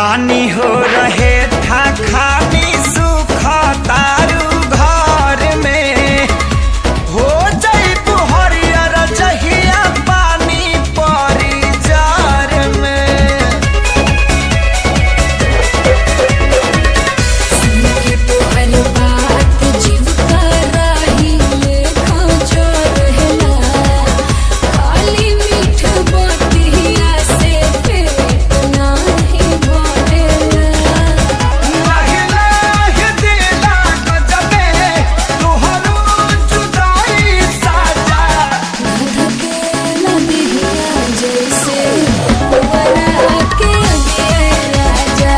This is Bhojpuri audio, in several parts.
रानी हो रहे था खानी सुख तारू घर में हो जाई तू हरियर जहिया पानी परी जार में। सुन के तोहर बात जीव कराही लेखा जो रहला, खाली मीठ बतिया से पेट नाही भरेला। महिला दिला गजबे तोहरो जुदाई साजा धकेला दिहिया जैसे पुअरा के अगिए राजा,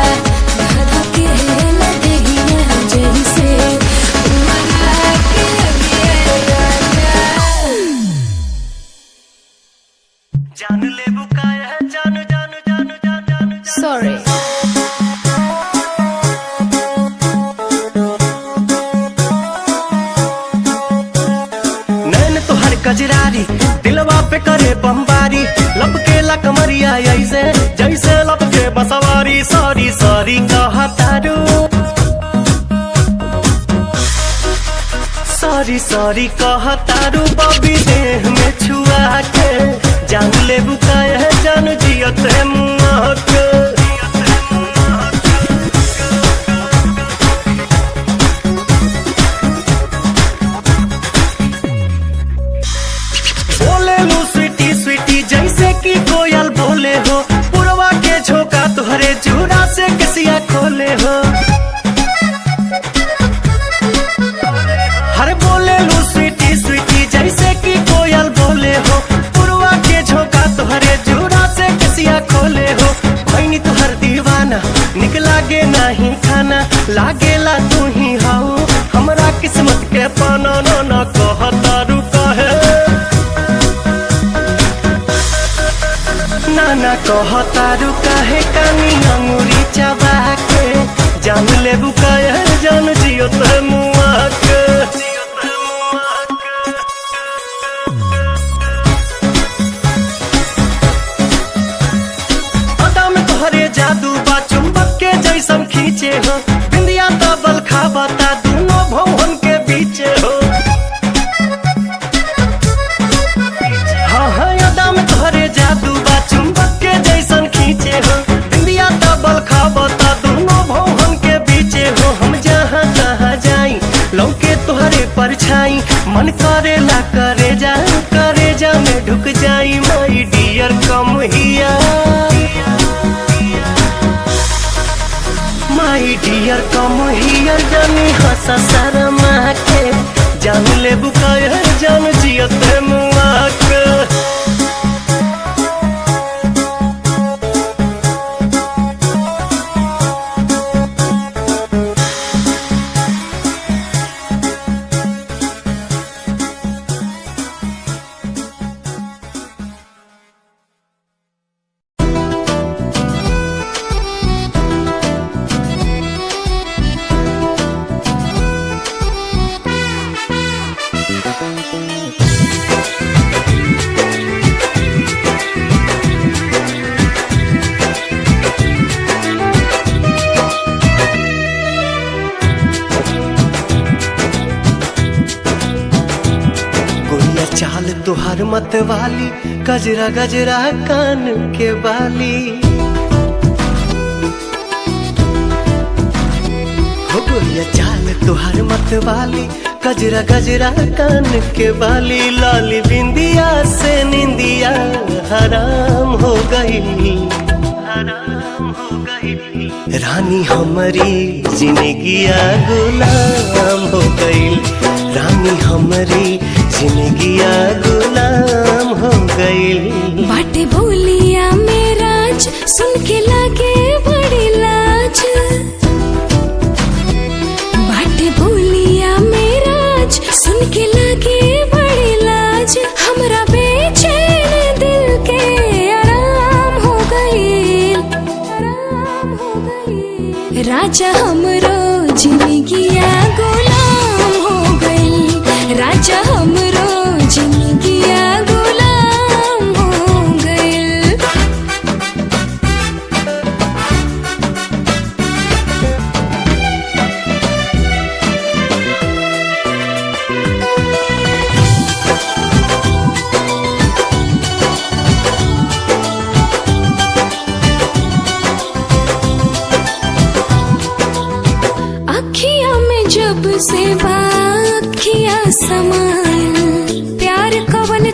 धकेला दिहिया जैसे पुअरा के अगिए राजा। जान ले बुकाया जान जान जान जान जान Sorry. नैन तोहर कजरारी दिलवा पे करे बमबारी, लपकेला कमरिया ऐसे जैसे लपके बसवारी। सॉरी सॉरी कहा तारू, सॉरी सॉरी कहा तारू बॉबी देह में छुआ के। जान ले बुकाया जान जियत मुआ के। बोले लू स्वीटी स्वीटी जैसे कि कोयल बोले हो, पुरवा के झोंका तुहरे जूरा से किसिया खोले हो। हर बोले लू स्वीटी स्वीटी जैसे कि कोयल बोले हो, पुरवा के झोंका तुहरे जूरा से किसिया खोले हो। भैनी तुहर दीवाना निक लागे नहीं खाना, लागेला तू ही हाउ हमरा किस्मत के पाना। ना कहतारू कहे नाना कहतारू काहे कानी अंगूरी चबा के। जान ले बुकाया जान जियो ते मुआ के। अदा में तोहरे जादू बा चुंबक के जैसन खींचे हो, बिंदिया तबल खाबता दोनों भवन के बीचे हो। हाँ हाँ अदा में तोहरे जादू बा चुंबक के जैसन खींचे हो, बिंदिया तबल खाबता दोनों भवन के बीचे हो। हम जहाँ जहाँ जाई लौके तोहरे परछाई, मन करेला करे जा में ढुक जाई। माई डियर कम हिया, माई डियर कम हियर जानी हंसा शर्मा के। जान ले बुकाया जान जियत मुआ के। गोरिया चाल तुहार मत वाली, गजरा गजरा कान के बाली। हो गोरिया चाल तुहार मत वाली, गजरा गजरा कान के बाली। लाली बिंदिया से निंदिया हराम हो गई, हराम हो गई। रानी हमारी जिंदगिया गुलाम हो गई, रानी हमारी जिंदगिया गुलाम हो गई। बाटे बोलिया मेराज सुन के लागे बड़ी लाज, बाटे बोलिया मेराज सुन के लागे बड़ी लाज। हमरा बेचैन दिल के आराम हो गई, आराम हो गई। राजा हमरो जिंदगिया गुलाम हो गई, राजा हमरो जिंदगिया गुलाम हो गई।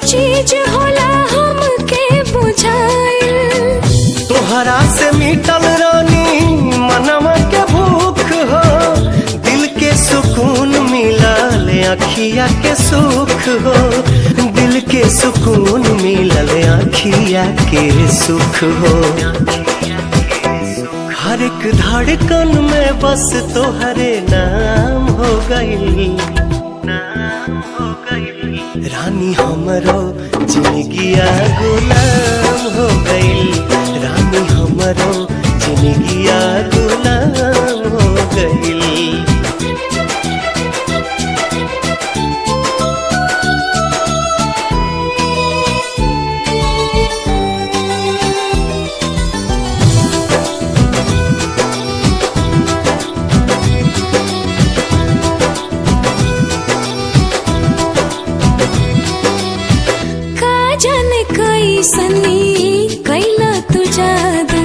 चीज होला हमके बुझाइल। तोहरा से मिटल रानी मनवा के भूख हो, दिल के सुकून मिलल अखिया के सुख हो, दिल के सुकून मिलल अखिया के सुख हो। हर एक धड़कन में बस तोहरे नाम हो गई, रानी हमरो जिंदगिया गुलाम हो गई, रानी हमरो जिंदगिया गुलाम हो गई। सनी कैला तू जादू,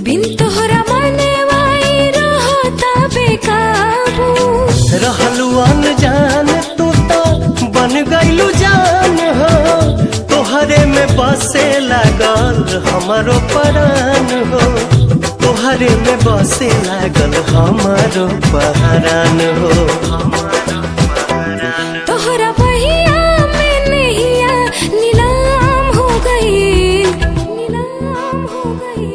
बिन तोहरा मने वाई रहता बेकाबू। रहलू अनजान तू तो बन गईलू जान हो, तोहरे में बसे लागल हमारो परान हो, तोहरे में बसे लागल हमारो परान हो। तोहरा बहिया में नैया नीलाम हो गई, नीलाम हो गई।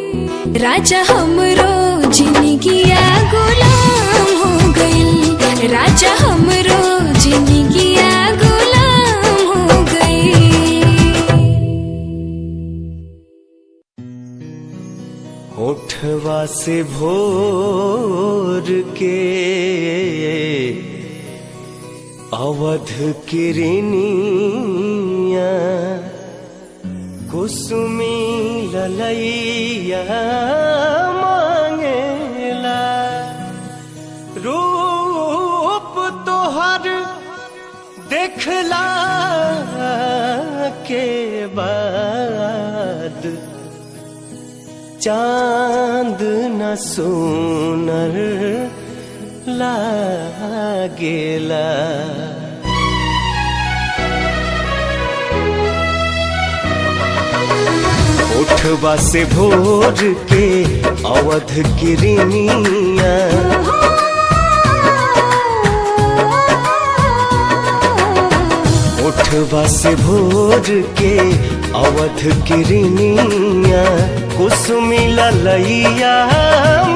राजा हमरो जिंदगिया गुलाम हो गई, राजा हमरो जिंदगिया गुलाम हो गई। होठवा से भोर के अवध किरनिया, कुसुमी ललैया मांगेला, रूप तोहर देखला के बाद चांद न सोनर लागेला। उठवा से भोर के अवध किरनिया, उठवा से भोर के अवध किरनिया, कुसुमी ललैया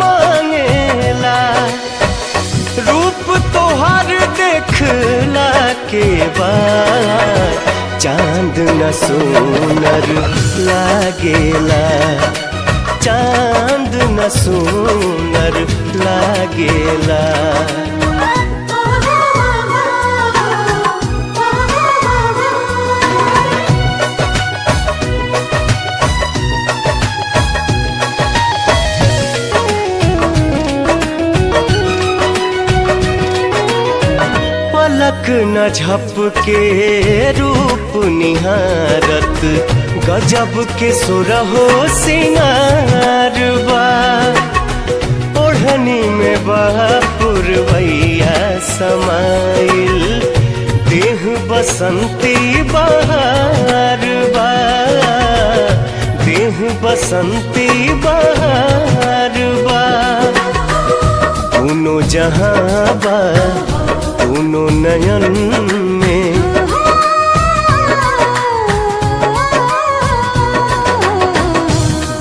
मांगेला, रूप तोहर देखला के बाद चांद न सोनर लागेला, चांद न सोनर लागेला। पलक न झपके रूप निहारत, गजब के सुरहो सिंगार बा, ओढ़नी में पुरवैया समाइल, देह बसंती बहार बा, देह बसंती बहार बा। दोनों जहां बा दोनों नयन में,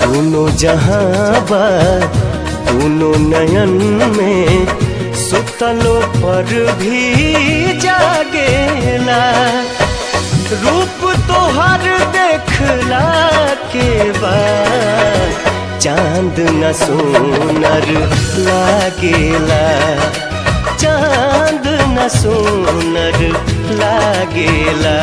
दोनों जहां बा दोनों नयन में, सुतलों पर भी जागेला, रूप तोहर देखला के बाद चांद न सोनर लागेला, चांद न सोनर लागेला।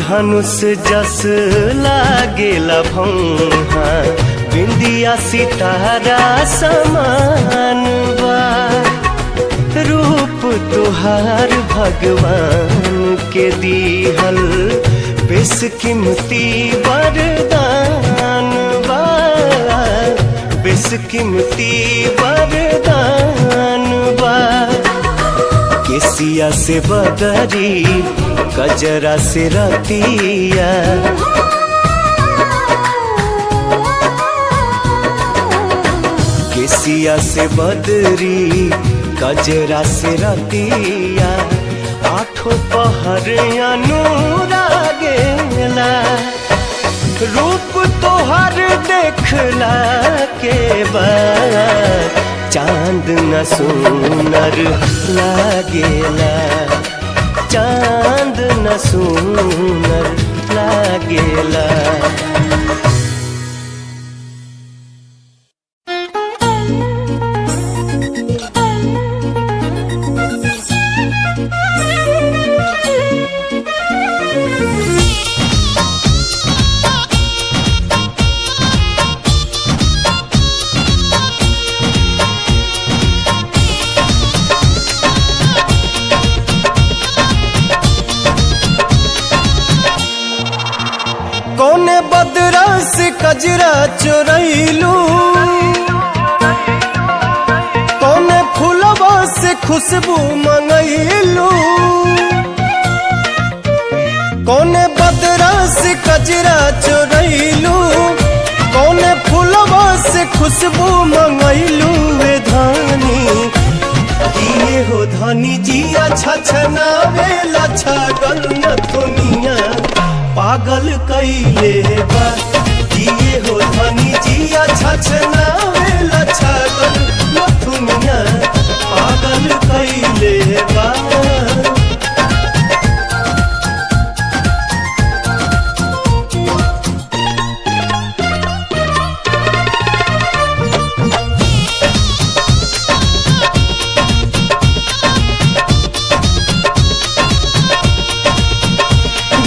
धनुष जस लागेला भौहा, बिंदिया सितारा समान बा, रूप तुहार भगवान के दीहल बेशकीमती वरदान बा, बेशकीमती वरदान बा। केसिया से बदरी कजरा से रतिया, केसिया से बदरी कजरा से रतिया, आठों पहर अनुरागेला। रूप तोहर देखला के बाद चांद न सुनर लागेला, चांद न सुनर लागेला। कौने बदरा से कजरा चोरैलू, कौने फूलवा से खुशबू मंगैलू, कौने बदरा से कजरा चोरैलू, कौने फूलवा से खुशबू मंगैलू। वे धानी किए हो धानी जिया छछनावेला छागल न दुनिया पागल कैले बा। किए हो धनी जिया छछनावेला छागल न दुनिया पागल कैले बा।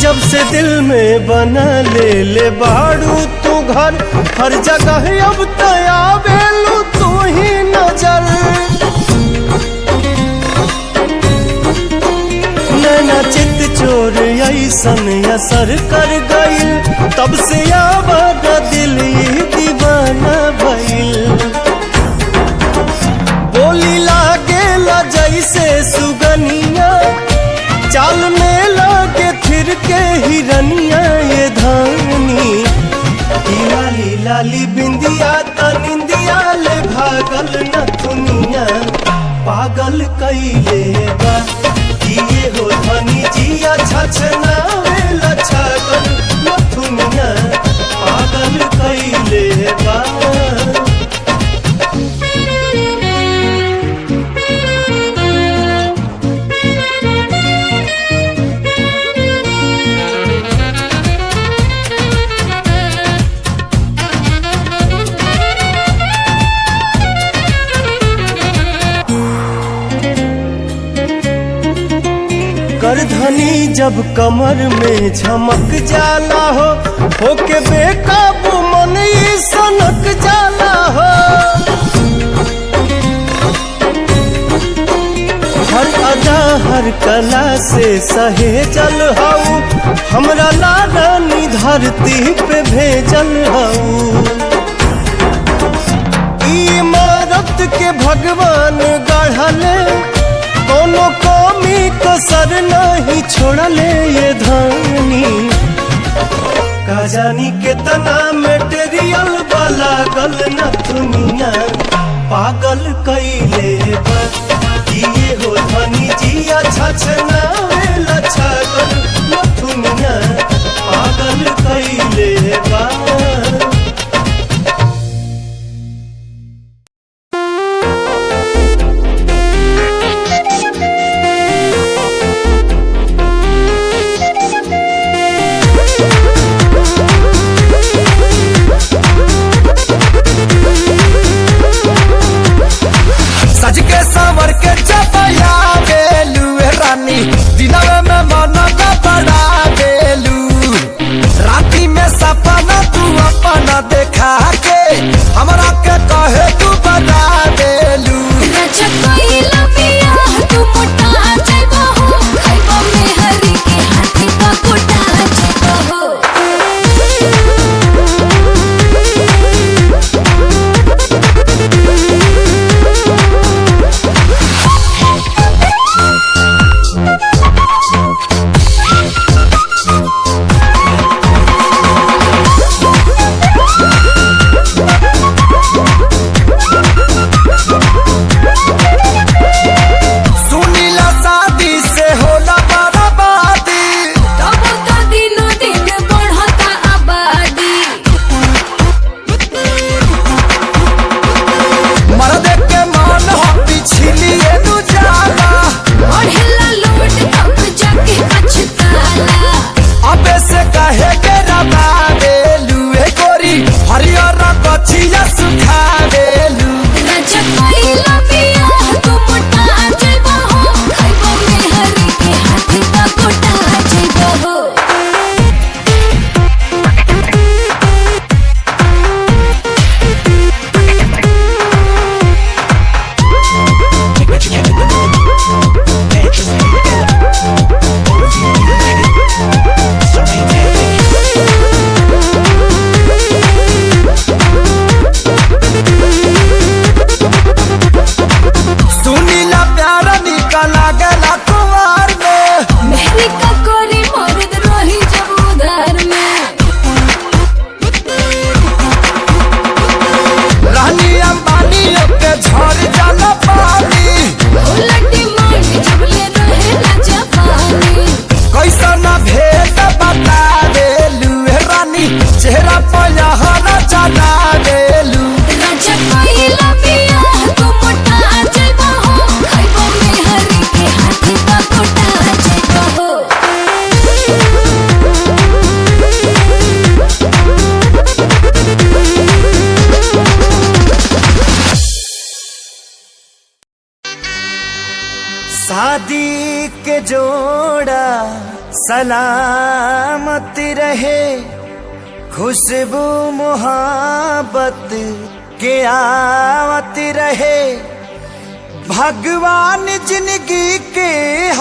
जब से दिल में बना ले बाड़ू तू घर, हर जगह अब तयावेलू तू ही नजर। नैना चित चोर ऐसन असर कर गइल, तब से आवाज दिल ही दीवाना भइल। बोली लागेला जैसे सुगनिया, चाल में लागे फिर के हिरनिया। ये धानी लाली लाली बिंदिया तनिंदिया ले भागल न दुनिया पागल कैले बा। किए हो धनी जिया छछनावेला छागल न दुनिया पागल कैले बा। करधनी जब कमर में झमक जाला हो, होके बेकाबू मन ही सनक जाला हो। हर अदा हर कला से सहेजल हऊ, हमरा लारानी धरती पे भेजल हऊ। इमारत के भगवान गढ़ले, कोनो कमी कसर नहीं छोड़ले। ये धानी का जानी कितना मेटेरियल वाला गल न दुनिया पागल कैले बा। किए हो धनी जिया छछनावेला छागल न दुनिया पागल कैले बा। सज के सावर के चपया बेलू रानी, दिन शादी के जोड़ा सलामत रहे, खुशबू मोहब्बत के आवत रहे। भगवान जिंदगी के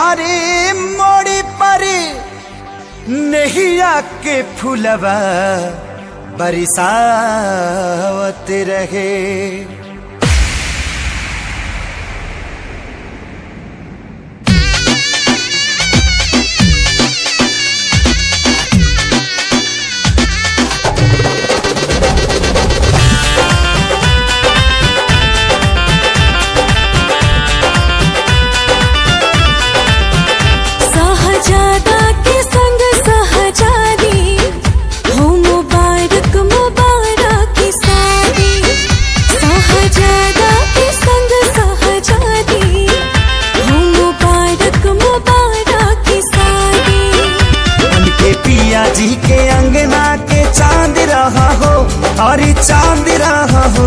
हरे मोड़ पर नैया के फूलवा बरसावत रहे। जी के अंगना के चांद रहा हो और चांद रहा हो।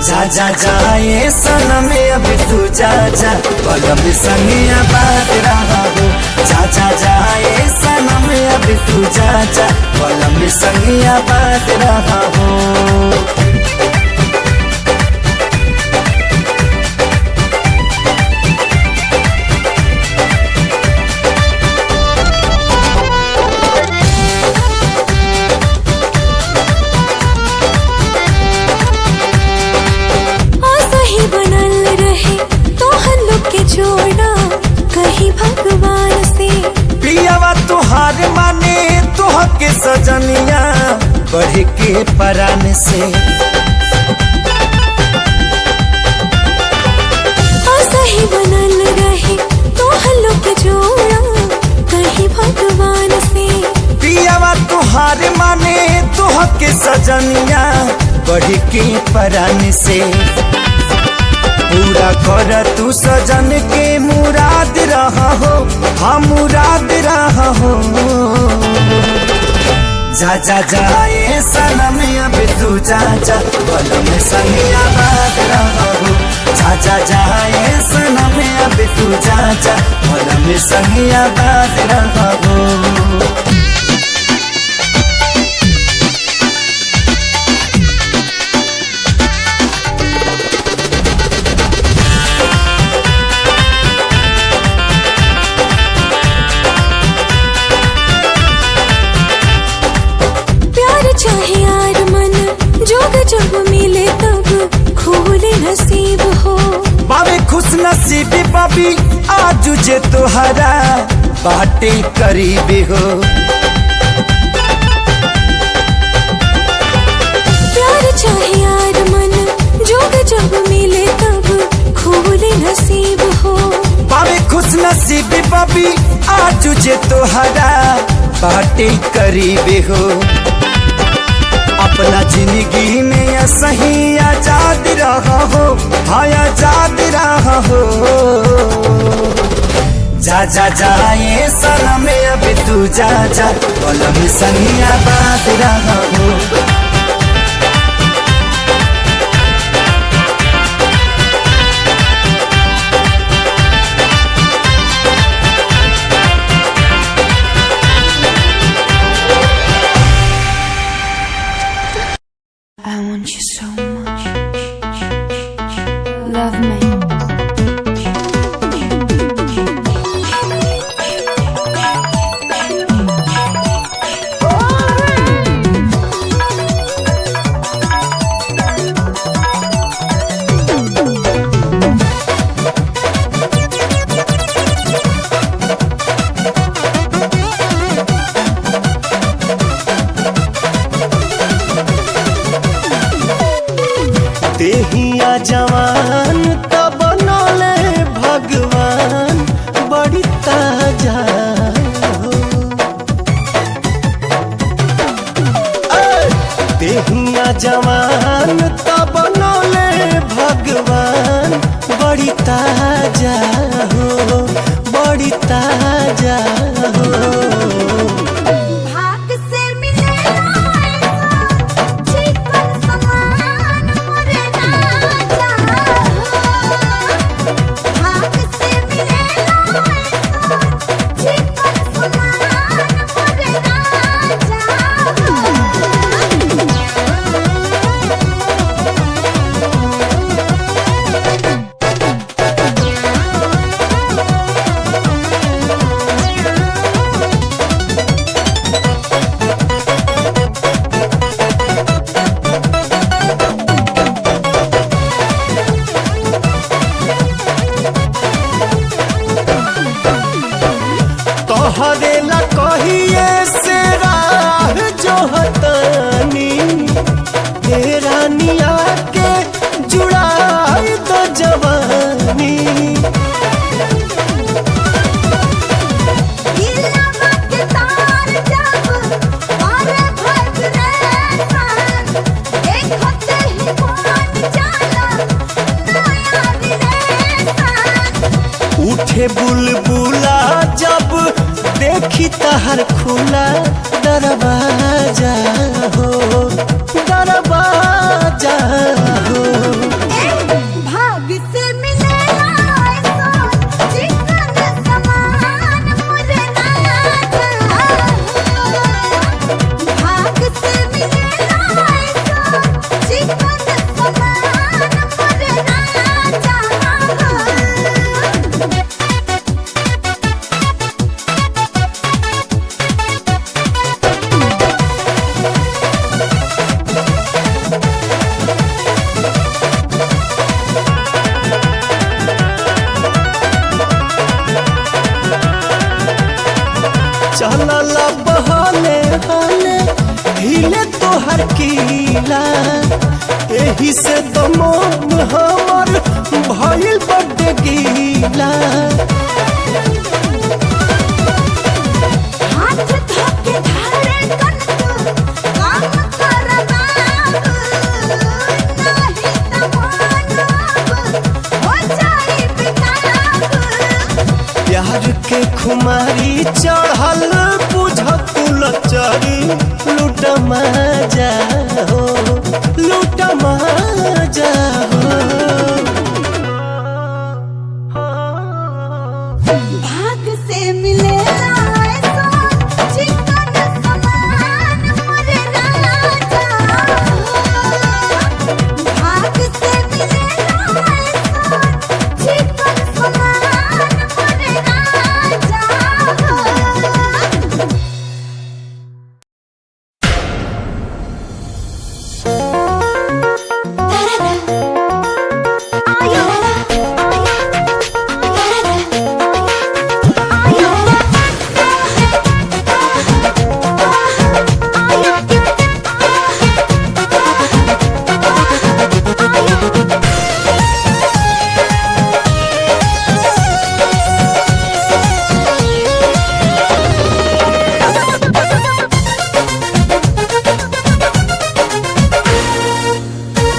जा जा जाए सनम अब तू जा जा, पलम संगिया बात रहा हो। जा जा जाए सनम अब तू जा जा, पलम संगिया बात रहा हो। भगवान से प्रियवा तुहार माने तुह के सजनिया बढ़ के परान से। सही बनल रहे तो हल्लो के जोड़ा कहीं भगवान से। प्रियवा तुहार माने तुह के सजनिया बढ़ के परान से। पूरा कर तू सजन के मुराद रहा हो, हाँ मुराद रहा हो। जा जा जाए सनम अब तू जा जा, पलम संगिया बात रहा हो। जा जा जाए सनम अब तू जा जा, पलम संगिया बात रहा हो। चाहे यार मन जोग जब मिले तब खोले नसीब हो। बाबे खुश नसीबी बाबी आज जे तोहरा बाटे करीब हो। प्यार चाहे यार मन जोग जब मिले तब खोले नसीब हो। बाबे खुश नसीबी बाबी आज जे तोहरा बाटे करीब हो। अपना जिंदगी में सही आजाद रहा हो, हाँ आजाद रहा हो। जा जा जाए सनम अब तू जा जा, पलम संगिया बात रहा हो। I want you so much. Love me. देहिया जवान तब बनले भगवान बड़ी ताजा हो। देहिया जवान तब बनले भगवान बड़ी ताजा हो, बड़ी ताजा हो। तोहरे ला कहिए से राह जो हतानी हे रानिया के जुड़ाई तो जवानी उठे बुलबुला जब देखी तहर खुला दरवाजा हो दरवाजा हो भाग से मिलेला ऐसा चिकन समान मुझे ना भाग से मिलेला ऐसा चिकन समान मुझे ना चलला बहाने हाने हिले तोहर कीला एही से तो मन हमर भइल बड्ड गीला हाथ धोके धारे कन काम करबा नहीं तमान हो जाई बेताब प्यार के खुमारी चढ़ल बुझत लचरी लूट मजा हो लूट मजा हो भाग से मिलेला ऐसा चिकन समान मुझे राजा भाग से मिलेला ऐसा चिकन समान मुझे राजा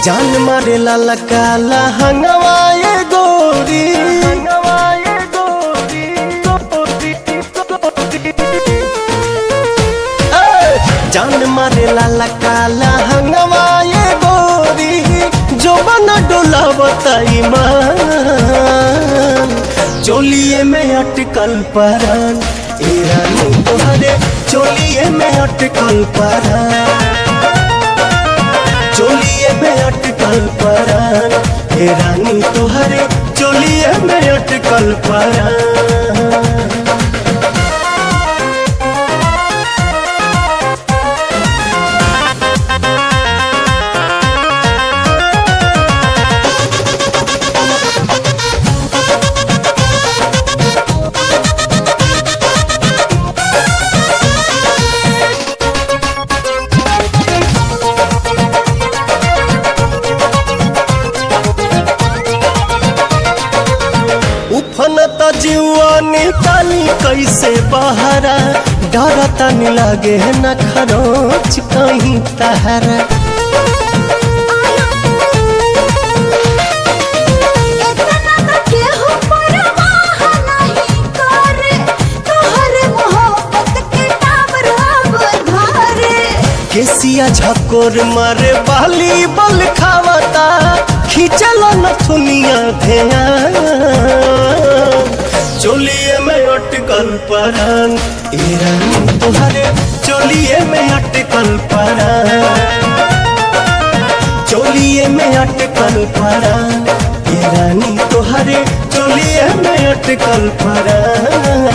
जान मारे लाला काला हंगवाए गोरी जान मारे लाला काला हंगवाए गोरी जो बना डोला बताई मान चोलिए में अटकल परान ए रानी तोहरे चोलिए में अटकल परान चोलिए में अटकल परान हे रानी तोहरे चोलिए में अटकल परान उफनता जीवा निकाली कैसे बहरा डरता नहीं लागे न खरोच कहीं तहरा केसिया झकोर मारे बाली बल खावता खींचल नथुनिया ध्यान चोलिए में अटकल परान ए रानी तोहरे चोलिए में अटकल परान चोलिए में अटकल परान ए रानी तोहरे चोलिए में अटकल परान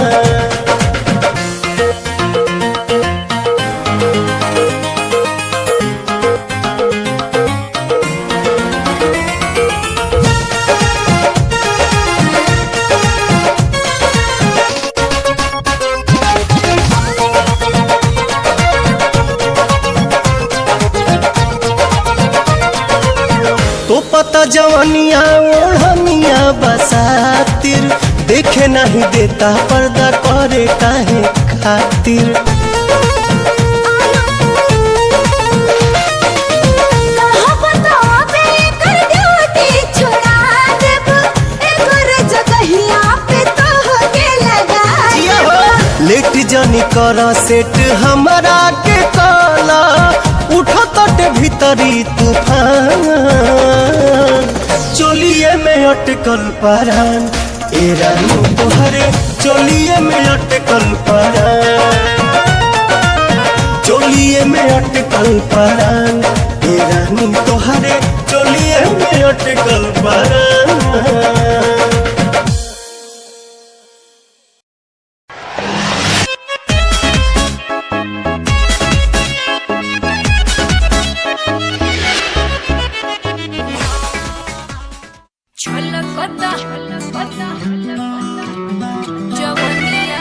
जवनिया ओढ़निया बसातिर देखे नहीं देता पर्दा करे काहे खातिर। लेट जानी कर सेट हमरा के काला उठो तटे भीतरी तूफान चोलिए में अटकल परान ए रानी तोहरे चोलिए में अटकल परान चोलिए में अटकल परान ए रानी तोहरे चोलिए में अटकल परान। छलकता जवनिया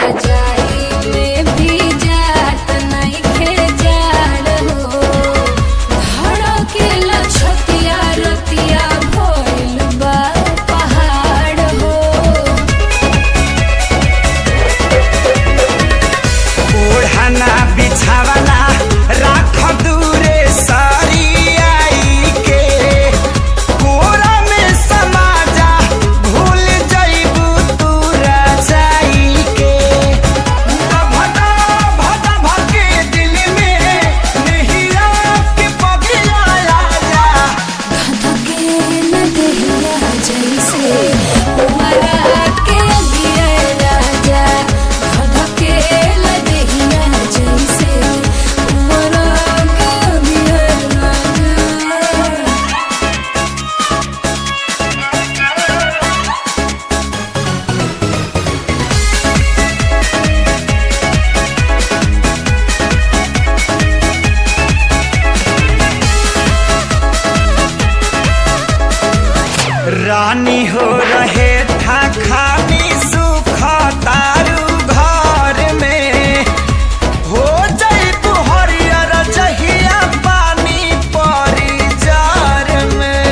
रजाई में भी जात नइखे जाड़ हो धड़केला छतिया रतिया भइल बा पहाड़ हो ओढ़ना बिछावना राख दूरे सारी आई के कोरा में समा जा भूल जाइबू तू रजाई के भदा भदा भके दिल में नहिया के पगिया राजा धधकेला देहिया जैसे उमरा के अगिया राजा धधकेला देहिया जैसे उमरा के अगिया राजा रानी हो रहे था खानी सुख तारू घर में हो जाइबू हरियर जहिया पानी परी जार में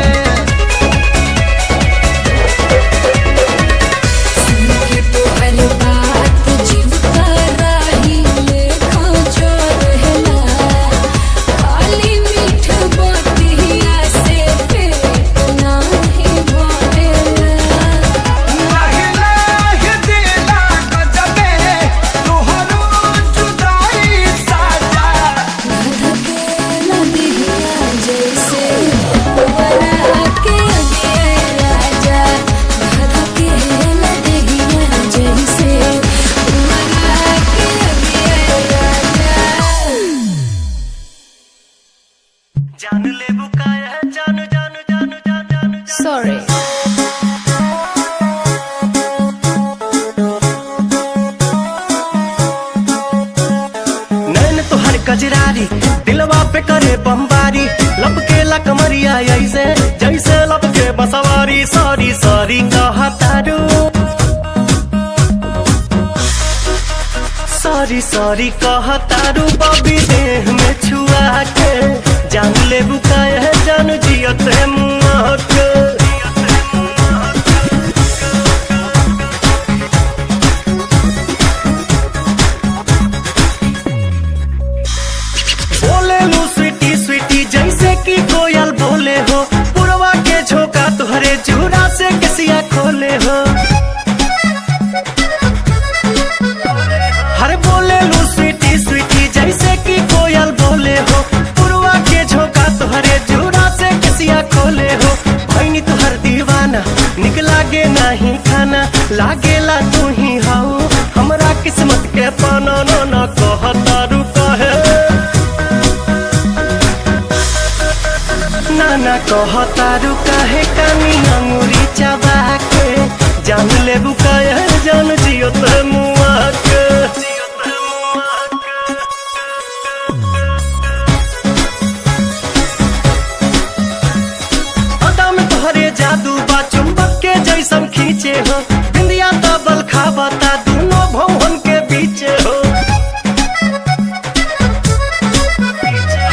सुनके तोहर बात जीव कराही लेखा जोरहेला खाली मीठ बतिया से पेट नाही भरेला महिला ये दिला गजबे तोहरो जुदाई साजा धधकेला देहिया जैसे उमरा के अगिया राजा धधकेला देहिया जैसे उमरा के अगिया राजा जान ले बुकाया जान जान जान जान जान Sorry. नैन तोहर कजरारी दिलवा पे करे बमबारी लपके ला कमरिया ऐसे जैसे लपके बसवारी सॉरी सॉरी कहतारू सॉरी सॉरी कहतारू बबी देह में छुआ के जान ले बुकाया जान जियत मुआ के बोले लू स्वीटी स्वीटी जैसे कि कोयल बोले हो पुरवा के झोंका तुहरे चूड़ा से कसिया खोले हो हर बोले लू स्वीटी स्वीटी जैसे कि कोयल बोले हो पुरवा के झोंका तुहरे चूड़ा से कसिया खोले हो भैनी तुहर दीवाना निक लागे नहीं खाना लागेला तू ही हाउ हमरा किस्मत के पाना न कहतारू कहे नाना कहतारू काहे कानी अंगूरी चबा के जान ले बुकाया जान जियो ते मुआ के अदा में तोहरे जादू बा चुंबक के जैसन खींचे हो बिंदिया तबल खाबता दोनों भवन के बीचे हो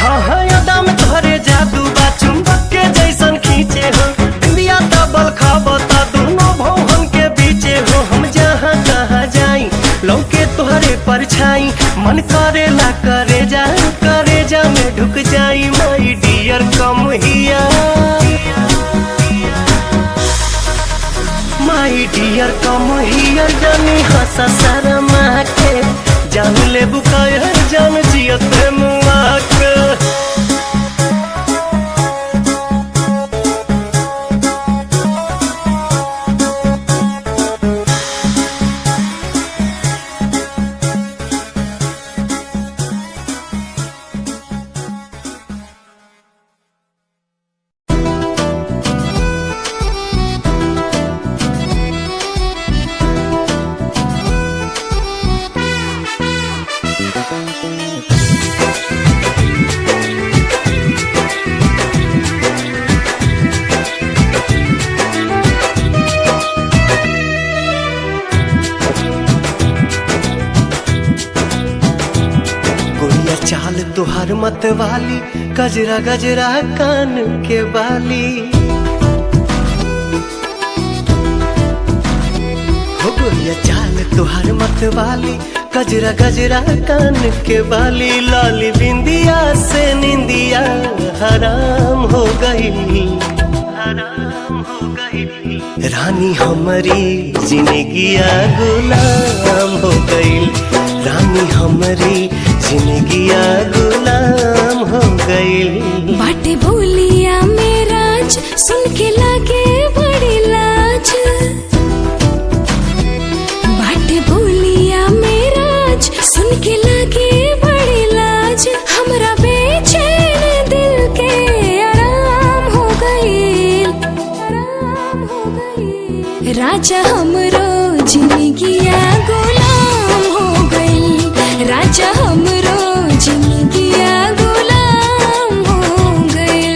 हाँ हाँ अदा में तोहरे जादू बा चुंबक के जैसन खींचे हो बिंदिया तबल खाबता दोनों भवन के बीचे हो हम जहाँ कहाँ जाई लौके तोहरे परछाई मन करेला करे जा में ढुक जाई माई डियर कम हिया माई डियर कम हियर जानी हंसा शर्मा के जान ले बुकाया जान जियत मुआ के तुहार मत वाली, गजरा गजरा कान के बाली। हो गोरिया चाल तुहार मत वाली, गजरा गजरा कान के बाली। लाली बिंदिया से निंदिया हराम हो गई, हराम हो गई। रानी हमारी जिंदगिया गुलाम हो गई, रानी हमारी जिंदगिया गुलाम हो गई। बाटे बोलिया मेराज सुन के लागे बड़ी लाज, बाटे बोलिया मेराज सुन के लागे बड़ी लाज। हमरा बेचैन दिल के आराम हो गई, आराम हो गई। राजा हमरो जिंदगिया गुलाम हो गई, राजा हमरो जिंदगिया गुलाम हो गई।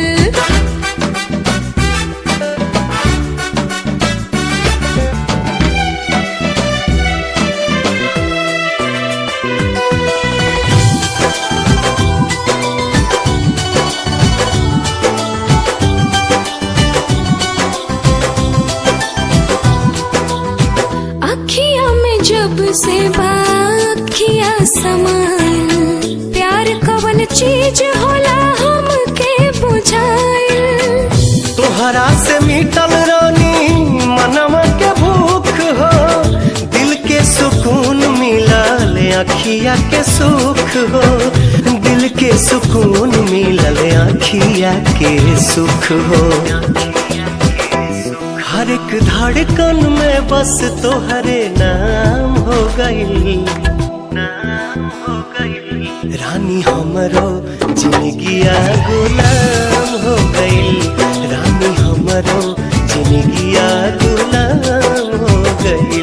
अखियां में जब से बाखियां समाइल, प्यार कवन चीज होला हमके बुझाइल। तोहरा से मिटल रानी मनवा के भूख हो, दिल के सुकून मिलल अखिया के सुख हो, दिल के सुकून मिलल अखिया के सुख हो। हर एक धड़कन में बस तोहरे नाम हो गई, नाम हो गई। रानी हमरो जिंदगिया गुलाम हो गई, रानी हमरो जिंदगिया गुलाम हो गई।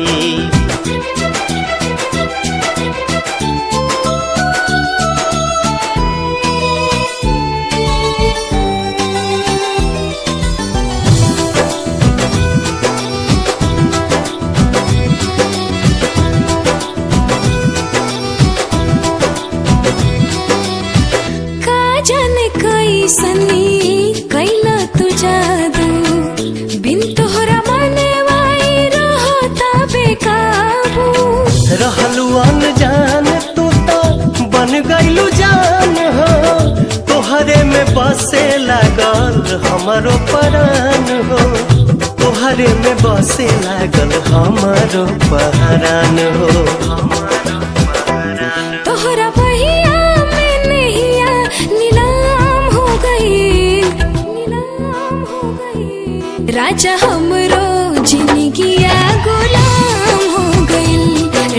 सनी कैला तू जादू, बिन तोहरा मने वाई रहता बेकाबू। रहलू अनजान तू तो बन गईलू जान हो, तोहरे में बसे लागल हमारो परान हो, तोहरे में बसे लागल हमारो परान हो। तोहरा बहिया में नैया नीलाम हो गई, नीलाम हो गई। राजा हमरो जिंदगिया गुलाम हो गई,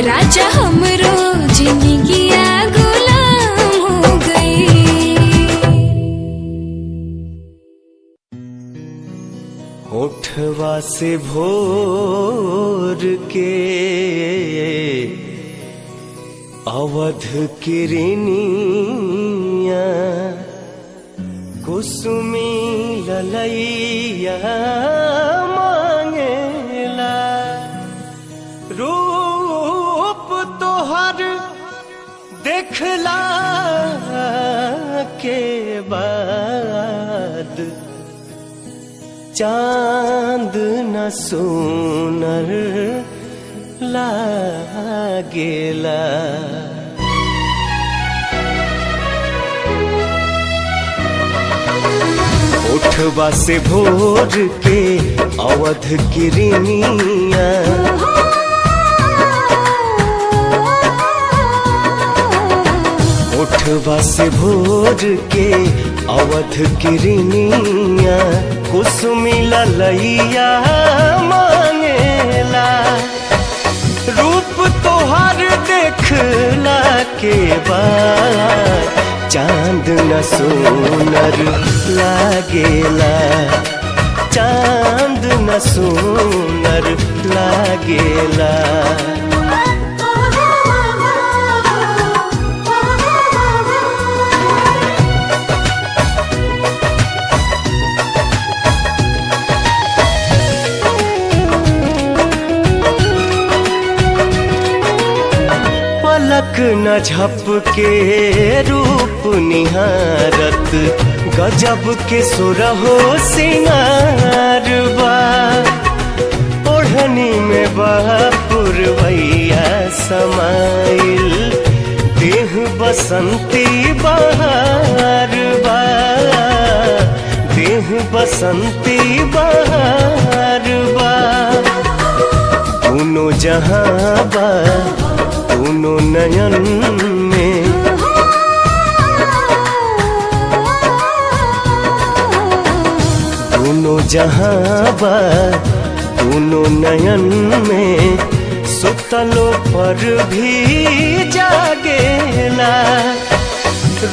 राजा हमरो जिंदगिया गुलाम हो गई। होठवा से भोर के अवध किरनिया, कुसुमी ललैया मांगेला। रूप तोहर देखला के बाद चांद न सोनर लागेला। उठवा से भोर के अवध किरनिया, उठवा से भोर के अवध किरनिया, कुसुमी ललैया मांगेला। रूप तोहर देखला के बाद चांद न सोनर लागेला, चांद न सोनर लागेला। पलक न झपके रूप निहारत गजब के सुरहो सिंगार बा ओढ़नी में पुरवैया समाइल देह बसंती बहार बा देह बसंती बहार बा दोनों जहां बा दोनों नयन में दोनों जहां बा दोनों नयन में सुतलो पर भी जागेला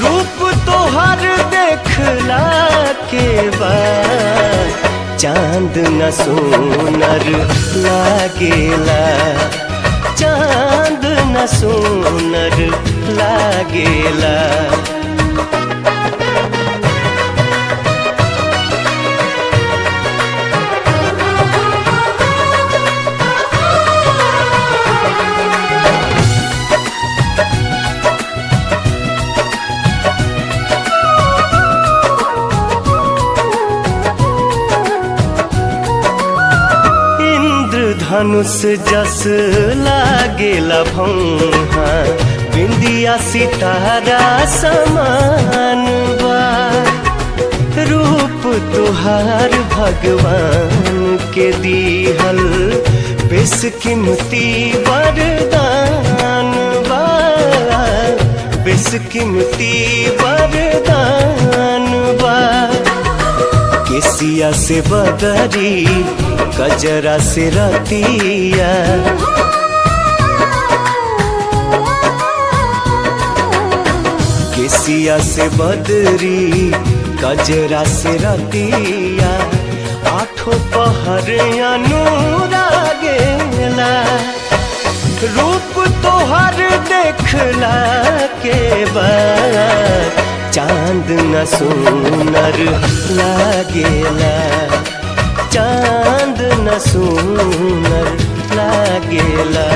रूप तोहर देखला के बाद चांद न सोनर लागेला चांद न सोनर लागेला धनुष जस लागेला भौहा बिंदिया सितारा समान बा रूप तुहार भगवान के दीहल बेशकीमती वरदान बा बेशकीमती वरदान बा केसिया से बदरी गजरा से रतिया केसिया से बदरी गजरा से रतिया आठों पहर अनुरागेला रूप तोहर देखला के बाद चांद न सोनर लागेला चांद न सोनर लागेला